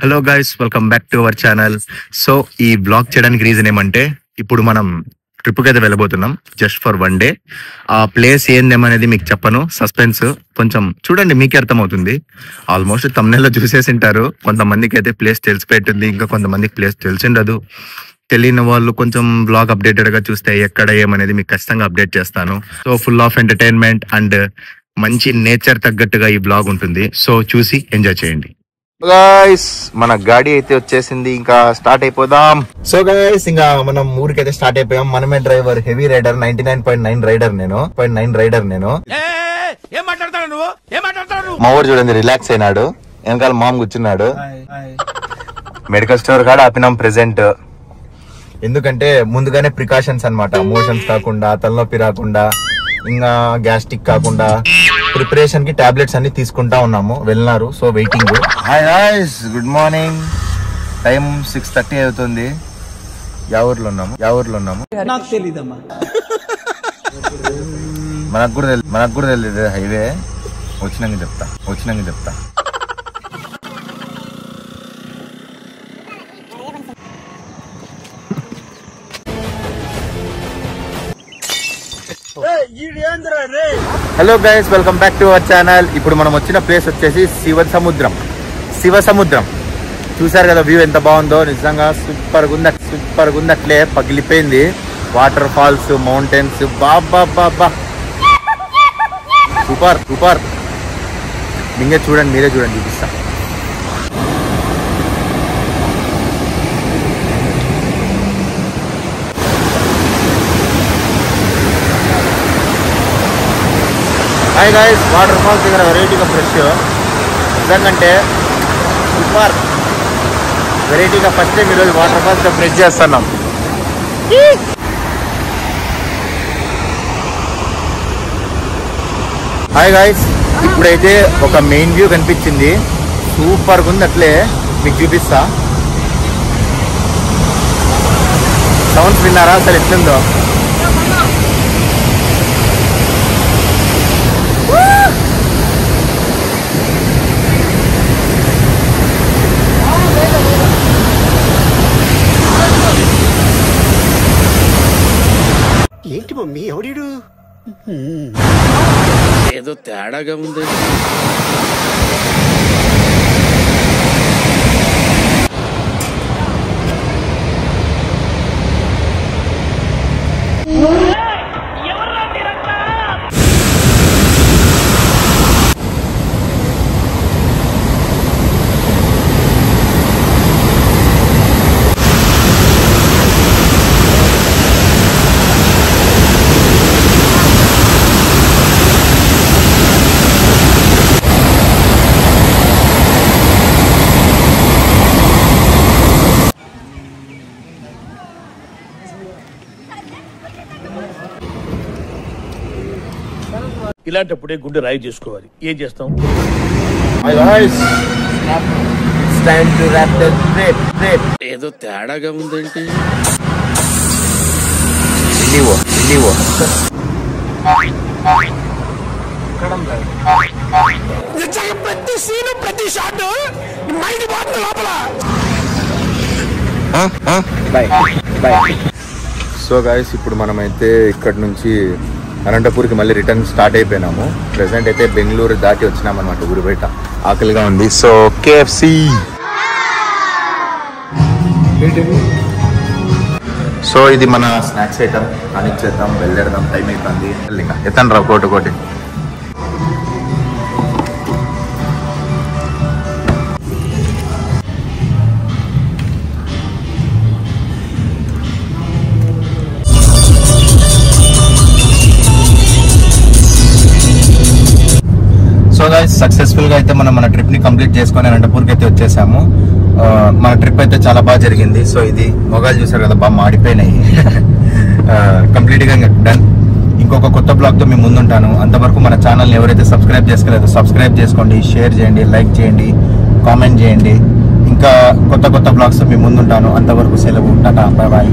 Hello guys, welcome back to our channel. So ఈ blog చేయడానికి reason ఏమంటే, ఇప్పుడు మనం ట్రిప్కి అయితే వెళ్ళబోతున్నాం జస్ట్ ఫర్ 1 డే. ఆ ప్లేస్ ఏందేమనేది మీకు చెప్పను, సస్పెన్స్. కొంచెం చూడండి, మీకే అర్థమవుతుంది. ఆల్మోస్ట్ తమ్నెల్లో చూసేసి ఉంటారు. కొంతమందికి అయితే ప్లేస్ తెలిసిపోతుంది, ఇంకా కొంతమందికి ప్లేస్ తెలిసిండదు. తెలియని వాళ్ళు కొంచెం బ్లాగ్ అప్డేటెడ్ గా చూస్తే ఎక్కడ ఏమనేది మీకు ఖచ్చితంగా అప్డేట్ చేస్తాను. So full of entertainment and మంచి నేచర్ తగ్గట్టుగా ఈ బ్లాగ్ ఉంటుంది. సో చూసి ఎంజాయ్ చేయండి. గైస్, మన గాడి అయితే వచ్చేసింది, ఇంకా స్టార్ట్ అయిపోదాం. సో గైస్, ఇంకా మనం ఊరికైతే స్టార్ట్ అయిపోయాం. మనమే డ్రైవర్, హెవీ రైడర్, 99.9 రైడర్ నేను. మా ఊరు చూడండి, రిలాక్స్ అయినాడు. వెనకాల మామ్ కూర్చున్నాడు. మెడికల్ స్టోర్ కాడ ఆపినాం ప్రెసెంట్. ఎందుకంటే ముందుగానే ప్రికాషన్స్ అన్నమాట. మోషన్స్ కాకుండా, తలనొప్పి రాకుండా, ఇంకా గ్యాస్ట్రిక్ కాకుండా ప్రిపరేషన్ కి టాబ్లెట్స్ అన్ని తీసుకుంటా ఉన్నాము. వెళ్ళినారు, so waiting. Hi guys, good morning. Time 6:30 అవుతుంది. యా ఊర్లో ఉన్నాము నాకు తెలీదమ్మా. మనకు కూడా తెలియదు హైవే. వచ్చినాక చెప్తా. Hello guys, welcome back to our channel. ఇప్పుడు మనం వచ్చిన ప్లేస్ వచ్చేసి శివ సముద్రం. చూసారు కదా వ్యూ ఎంత బాగుందో. నిజంగా సూపర్ గా అట్లే పగిలిపోయింది. వాటర్ ఫాల్స్, మౌంటైన్స్, బాబా సూపర్. మీరే చూడండి చూపిస్తా. హాయ్ గాయ్స్, వాటర్ ఫాల్స్ దగ్గర వెరైటీగా ఫ్రెష్. నిజంగంటే సూపర్ వెరైటీగా ఫస్ట్ టైం ఈరోజు వాటర్ ఫాల్స్ ఫ్రెష్ చేస్తున్నాం. హాయ్ గాయ్స్, ఇప్పుడైతే ఒక మెయిన్ వ్యూ కనిపించింది. సూపర్గా ఉంది, అట్లే మీకు చూపిస్తా. సౌండ్స్ విన్నారా అసలు ఎట్లుందో? ఏంటి మమ్మీ, ఎవడు ఏదో తేడాగా ఉంది. ఇలాంటప్పుడే గుండె రాయి చేసుకోవాలి. ఏం చేస్తాం? ఏదో తేడాగా ఉందేంటి? ప్రతి సీను, ప్రతి షాట్ మైండ్ బాగుంది లోపల. సో గాయస్, ఇప్పుడు మనమైతే ఇక్కడ నుంచి అనంతపూర్కి మళ్ళీ రిటర్న్ స్టార్ట్ అయిపోయినాము. ప్రెసెంట్ అయితే బెంగళూరు దాటి వచ్చినాం అనమాట. ఊరు బయట ఆకలిగా ఉంది. So KFC. సో ఇది మన స్నాక్స్ ఐటమ్. కానిచ్చేద్దాం, వెళ్ళేద్దాం, టైం అయిపోయింది. ఇంకా ఎత్తండి రా కోటి. సో గైస్, సక్సెస్ఫుల్ గా అయితే మనం మన ట్రిప్ ని కంప్లీట్ చేసుకొని అనంతపూర్కి అయితే వచ్చేసాము. మన ట్రిప్ అయితే చాలా బాగా జరిగింది. సో ఇది మొగాలు చూసారు కదా, బాగా మాడిపోయినాయి. కంప్లీట్ గా డన్. ఇంకొక కొత్త బ్లాగ్ తో మేము ముందుంటాను. అంతవరకు మన ఛానల్ ఎవరైతే సబ్స్క్రైబ్ చేసుకోలేదో సబ్స్క్రైబ్ చేసుకోండి, షేర్ చేయండి, లైక్ చేయండి, కామెంట్ చేయండి. ఇంకా కొత్త బ్లాగ్స్ తో మేము ముందుంటాను. అంతవరకు సెలవు, టాటా, బై బాయ్.